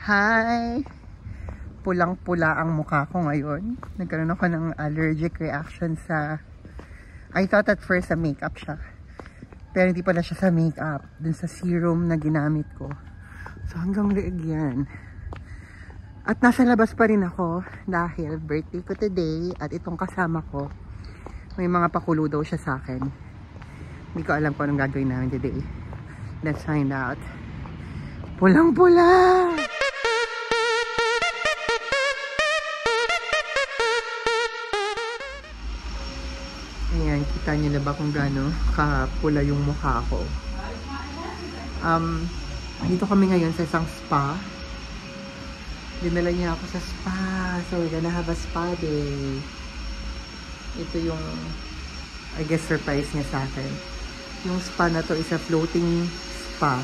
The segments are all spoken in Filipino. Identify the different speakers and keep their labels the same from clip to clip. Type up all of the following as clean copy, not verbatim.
Speaker 1: Hi! Pulang-pula ang mukha ko ngayon. Nagkaroon ako ng allergic reaction sa... I thought at first sa makeup siya. Pero hindi pala siya sa makeup. Dun sa serum na ginamit ko. So hanggang leeg yan. At nasa labas pa rin ako dahil birthday ko today at itong kasama ko, may mga pakulo daw siya sa akin. Hindi ko alam kung anong gagawin namin today. Let's find out. Pulang-pula! Ayan, kita niyo na ba kung gaano kapula yung mukha ko? Dito kami ngayon sa isang spa. Dinala niya ako sa spa. So we're gonna have a spa day. Ito yung, I guess, surprise niya sa akin. Yung spa na to is a floating spa.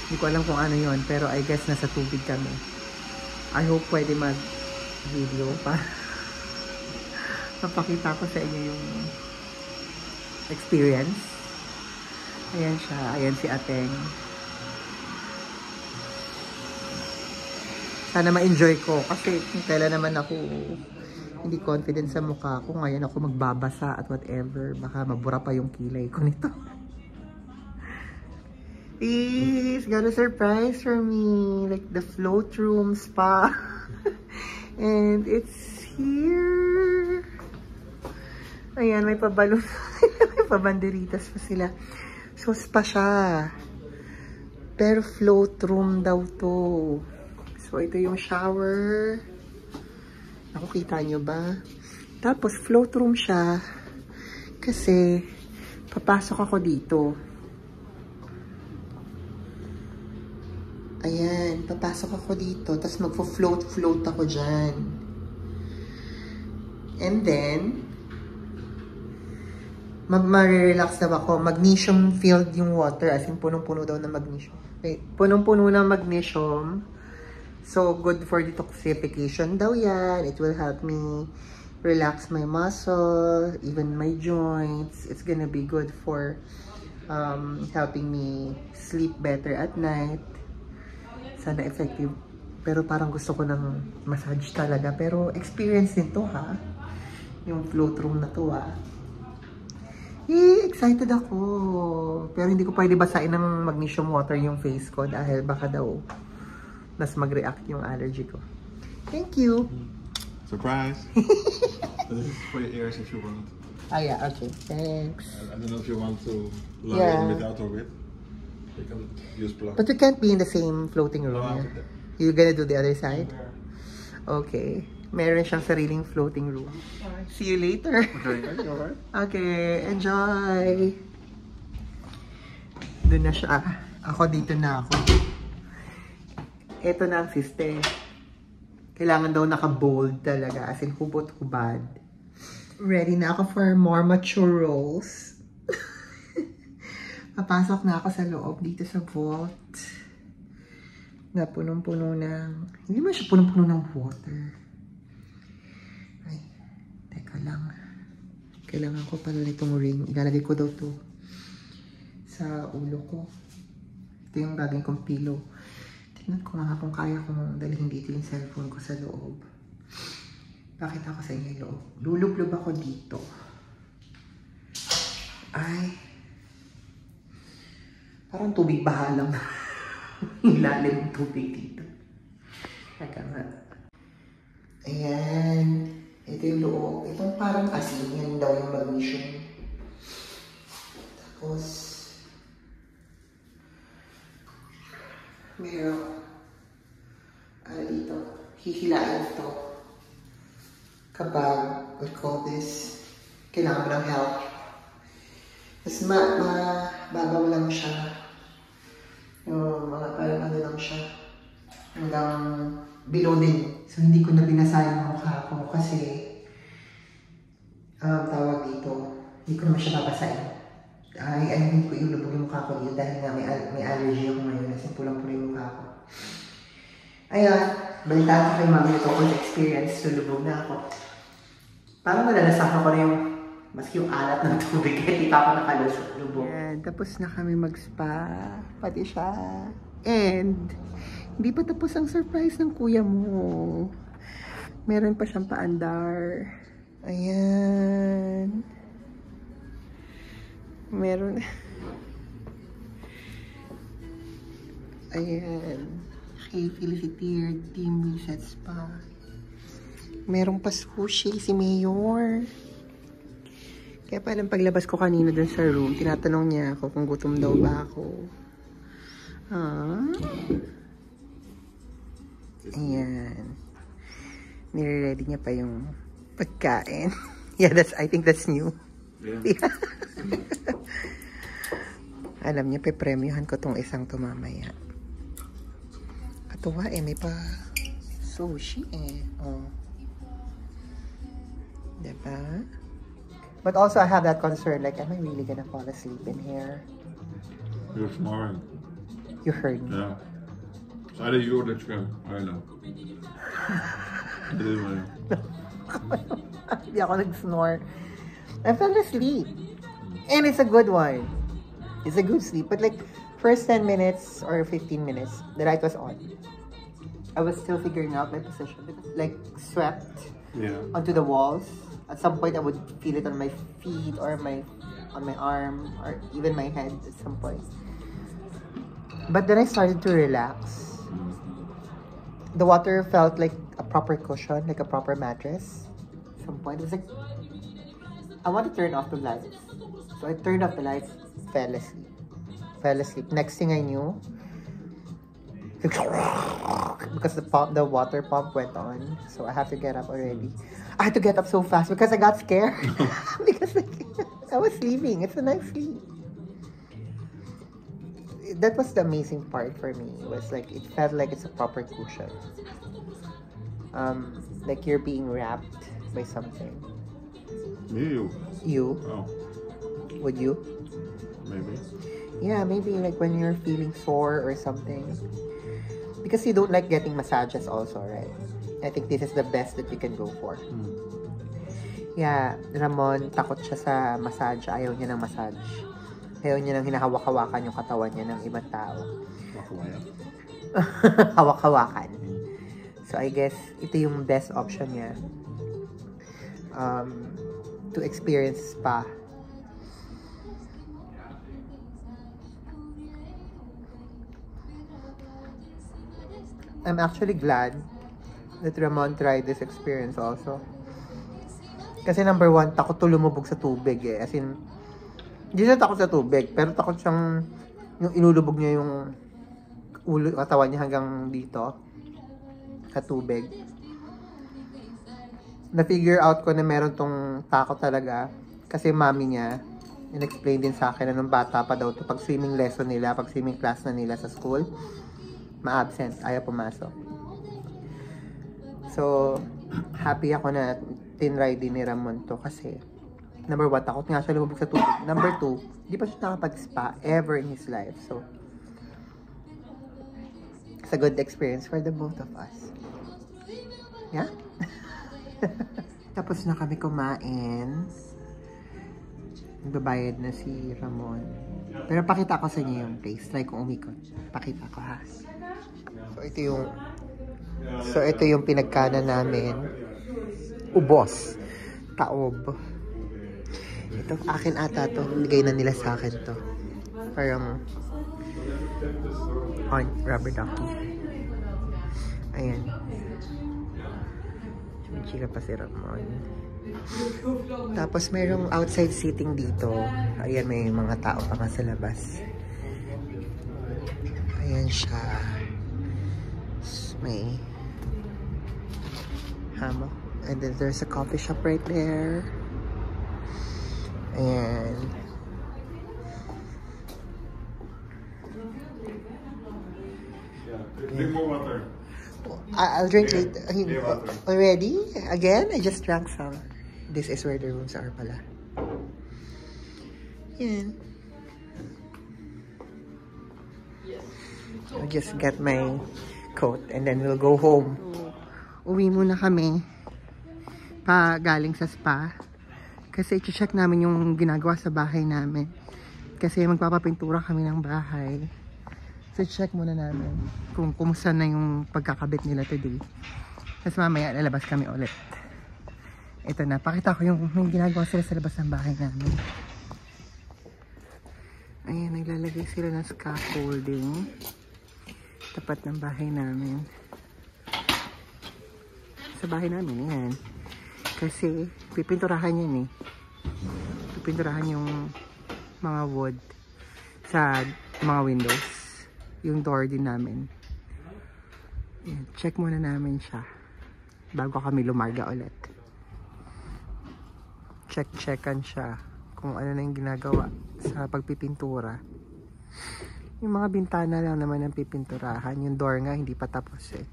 Speaker 1: Hindi ko alam kung ano yon, pero I guess nasa tubig kami. I hope pwede mag-video pa. Mapakita ko sa inyo yung experience. Ayan siya. Ayan si Ateng. Sana ma-enjoy ko. Kasi kailan naman ako hindi confident sa mukha ko. Ngayon ako magbabasa at whatever. Baka mabura pa yung kilay ko nito. He's got a surprise for me. Like the float room spa. And it's here. Ayan, may pabalon. May pabanderitas pa sila. So, spa siya. Pero float room daw to. So, ito yung shower. Nakikita nyo ba? Tapos, float room siya. Kasi, papasok ako dito. Ayan, papasok ako dito. Tapos, magpo-float ako dyan. And then, mag-relax daw ako. Magnesium filled yung water. As in, punong-puno daw ng magnesium. Wait, punong-puno ng magnesium. So, good for detoxification daw yan. It will help me relax my muscle, even my joints. It's gonna be good for helping me sleep better at night. Sana effective. Pero parang gusto ko ng massage talaga. Pero experience din to, ha? Yung float room na to, ha? Excited ako. Pero hindi ko pwede basain ng magnesium water yung face ko dahil baka daw mas mag-react yung allergy ko. Thank you.
Speaker 2: Surprise. This is for your ears if you want.
Speaker 1: Ah, yeah. Okay. Thanks.
Speaker 2: I don't know if you want to lie on without or with. You can use plug.
Speaker 1: But we can't be in the same floating room.
Speaker 2: No,
Speaker 1: Yeah? You're gonna do the other side? Okay. Meron siyang sariling floating room. See you later.
Speaker 2: Okay, alright.
Speaker 1: Okay, enjoy. Doon na siya. Ako dito na ako. Ito na ang system. Kailangan daw naka-bold talaga. As in, hubot-hubad. Ready na ako for more mature roles. Papasok na ako sa loob dito sa vault. Na punong-puno ng... Hindi man siya punong-puno ng water. Ay, teka lang. Kailangan ko pala nitong ring. Ilalagay ko daw to sa ulo ko. Ito yung gagawin kong pillow. Tignan ko nga kung kaya kong dalhin dito yung cellphone ko sa loob. Pakita ko sa inyo yung loob. Lulublob ako dito. Ay. Parang tubig baha lang. Ilalim ng tubig dito. Teka nga. Ayan. Ito yung loob. Itong parang asin. Yan daw yung magnesium. Tapos, meron. Dito. Hihilain ito. Kapag, we call this, kailangan mo ng help. Tapos, mababaw lang siya. Yung mga parang ano lang siya. Hanggang below din. So, hindi ko na binasa yung mukha ko kasi tawag dito. Hindi ko naman siya babasain. Hindi ko ilubog yung mukha ko dito dahil nga may allergy ako ngayon. Kasi pulang-pula yung mukha ko. Ayan. Balitaan ko kay mami ito kung experience. Lulubog na ako. Parang malalasahan ko na yung maski yung alat ng tubig. Kaya di pa ako nakalusot-lubog. Tapos na kami mag-spa. Pati siya. And Hindi pa tapos ang surprise ng kuya mo. Meron pa siyang paandar. Ayan. Meron. Ayan. Kay Felicity, Team Reset Spa. Merong pa sushi si Mayor. Kaya palang paglabas ko kanina dun sa room, tinatanong niya ako kung gutom daw ba ako. Ayan. Nire-ready niya pa yung pagkain. Yeah, I think that's new. Yeah. Alam niya, pe-premiuhan ko tong isang to mamaya. Katuwa may pa sushi Oh. Diba? But also, I have that concern, like, am I really gonna fall asleep in here?
Speaker 2: You're snoring.
Speaker 1: You heard me.
Speaker 2: Yeah. It's either you or the trim. I know.
Speaker 1: Hindi ako nag-snore. I fell asleep. And it's a good one. It's a good sleep. But like, first 10 minutes or 15 minutes, the light was on. I was still figuring out my position. Because like, swept onto the walls. At some point, I would feel it on my feet or on my arm or even my head at some point. But then I started to relax. The water felt like a proper cushion, like a proper mattress. At some point, it was like, I want to turn off the lights. So I turned off the lights, fell asleep. Next thing I knew, because the water pump went on, so I have to get up already. I had to get up so fast because I got scared. Because like, I was sleeping. It's a nice sleep. That was the amazing part for me. It was like, it felt like it's a proper cushion. Like you're being wrapped by something. You?
Speaker 2: Oh.
Speaker 1: Would you?
Speaker 2: Maybe.
Speaker 1: Yeah, maybe like when you're feeling sore or something. Because you don't like getting massages also, right? I think this is the best that you can go for. Yeah, Ramon, takot siya sa massage. Ayaw niya ng massage. Ayaw niya nang hinahawak-hawakan yung katawan niya ng ibang tao. Hawak-hawakan. So I guess ito yung best option niya to experience spa. I'm actually glad that Ramon tried this experience also. Kasi number one, takot to lumubog sa tubig eh. As in, hindi siya takot sa tubig, pero takot siyang yung inulubog niya yung ulo, katawan niya hanggang dito sa tubig. Na-figure out ko na meron tong takot talaga kasi mami niya in-explain din sa akin na nung bata pa daw to, pag swimming lesson nila, pag swimming class na nila sa school, ma-absent, ayaw pumasok. So, happy ako na tinry din ni Ramon to kasi number one, takot nga siya lumubog sa tubig. Number two, hindi pa siya nakapag-spa ever in his life. So, it's a good experience for the both of us. Yeah? Tapos na kami kumain. Nagbabayad na si Ramon. Pero pakita ko sa inyo yung place. Try kong umikot. Pakita ko ha. So ito yung pinagkana namin. Ubos. Taob. Ito, akin ata to. Bigay na nila sa akin to. Parang on rubber ducky. Ayan. Chika pa si Ramon. Tapos merong outside seating dito. Ayan, may mga tao pa nga sa labas. Ayan siya. May hammock. And then there's a coffee shop right there. Ayan.
Speaker 2: Drink more water.
Speaker 1: I'll drink later. Already? Again? I just drank some. This is where the rooms are pala. Yan. I'll just get my coat and then we'll go home. Uwi muna kami. Galing sa spa. Kasi i-check namin yung ginagawa sa bahay namin. Kasi magpapapintura kami ng bahay. So, check muna namin kung kumusta na yung pagkakabit nila today. Tapos mamaya, lalabas kami ulit. Ito na, pakita ko yung ginagawa sila sa labas ng bahay namin. Ayan, naglalagay sila ng scaffolding. Tapat ng bahay namin. Sa bahay namin, ayan. Kasi, pipinturahan yan eh. Pipinturahan yung mga wood sa mga windows. Yung door din namin. Ayan, check muna namin siya bago kami lumarga ulit. Check-checkan siya kung ano na yung ginagawa sa pagpipintura. Yung mga bintana lang naman ang pipinturahan. Yung door nga hindi pa tapos eh.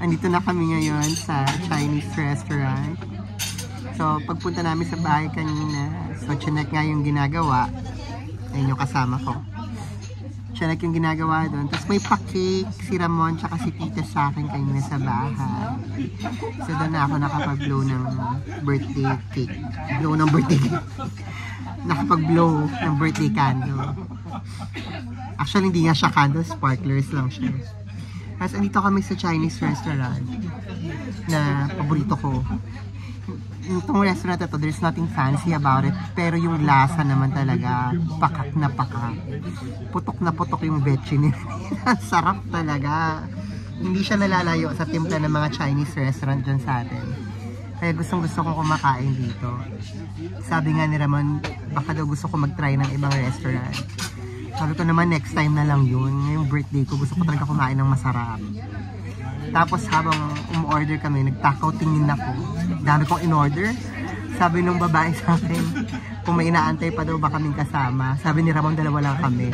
Speaker 1: Andito na kami ngayon sa Chinese restaurant. So, pagpunta namin sa bahay kanina, so chinek nga yung ginagawa. Ayun yung kasama ko. Chinek yung ginagawa doon. Tapos may pa-cake si Ramon tsaka si Tita sa akin kanina sa bahay. So, doon na ako nakapag-blow ng birthday cake. Blow ng birthday cake. Nakapag-blow ng birthday candle. Actually, hindi nga siya candle, sparklers lang siya. Tapos andito kami sa Chinese restaurant na paborito ko. Itong restaurant na to, there's nothing fancy about it. Pero yung lasa naman talaga, pakat na pakat. Putok na putok yung veggie nila. Sarap talaga. Hindi siya nalalayo sa timpla ng mga Chinese restaurant dyan sa atin. Kaya gustong gusto kong kumakain dito. Sabi nga ni Ramon, baka daw gusto ko mag-try ng ibang restaurant. Sabi ko naman next time na lang yun. Ngayong birthday ko, gusto ko talaga kumain ng masarap. Tapos habang um-order kami, nagtakaw tingin ako. Dami kong in-order. Sabi nung babae sa akin, kung may inaantay pa daw ba kaming kasama. Sabi ni Ramon, dalawa lang kami.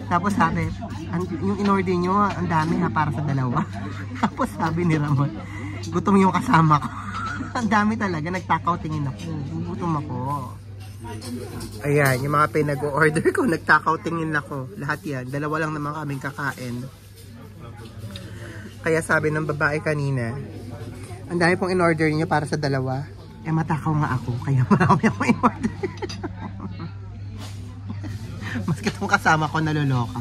Speaker 1: Tapos sabi, yung in-order nyo, ang dami ha para sa dalawa. Tapos sabi ni Ramon, gutom yung kasama ko. Ang dami talaga, nagtakaw tingin ako. Gutom ako. Ayan, yung mga pinag-order ko, nagtakaw tingin ako. Lahat yan, dalawa lang naman kaming kakain. Kaya sabi ng babae kanina, ang dami pong in-order niyo para sa dalawa. Eh matakaw nga ako, kaya marami akong in-order. Maski itong kasama ko naluloka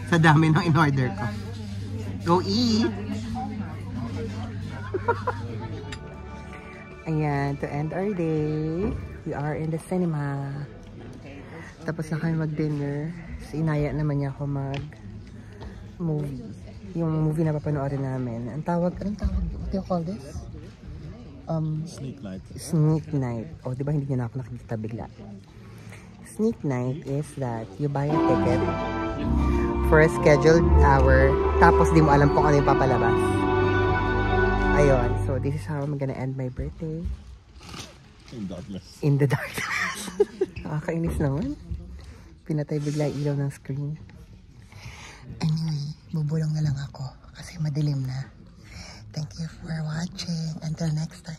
Speaker 1: sa dami ng in-order ko. Go eat! Ayan, to end our day, we are in the cinema. Tapos na kami mag-dinner. So, inaya naman niya ako mag-movie. Yung movie na papanoorin namin. Ang tawag, anong tawag? What do you call this?
Speaker 2: Sneak night.
Speaker 1: Sneak night. O, di ba hindi niya na ako nakikita bigla? Sneak night is that you buy a ticket for a scheduled hour, tapos di mo alam kung ano yung papalabas. Ayun. So, this is how I'm gonna end my birthday.
Speaker 2: In darkness.
Speaker 1: In the darkness. Nakakainis naman. Pinatay bigla yung ilaw ng screen. Anyway, bubulong na lang ako kasi madilim na. Thank you for watching. Until next time.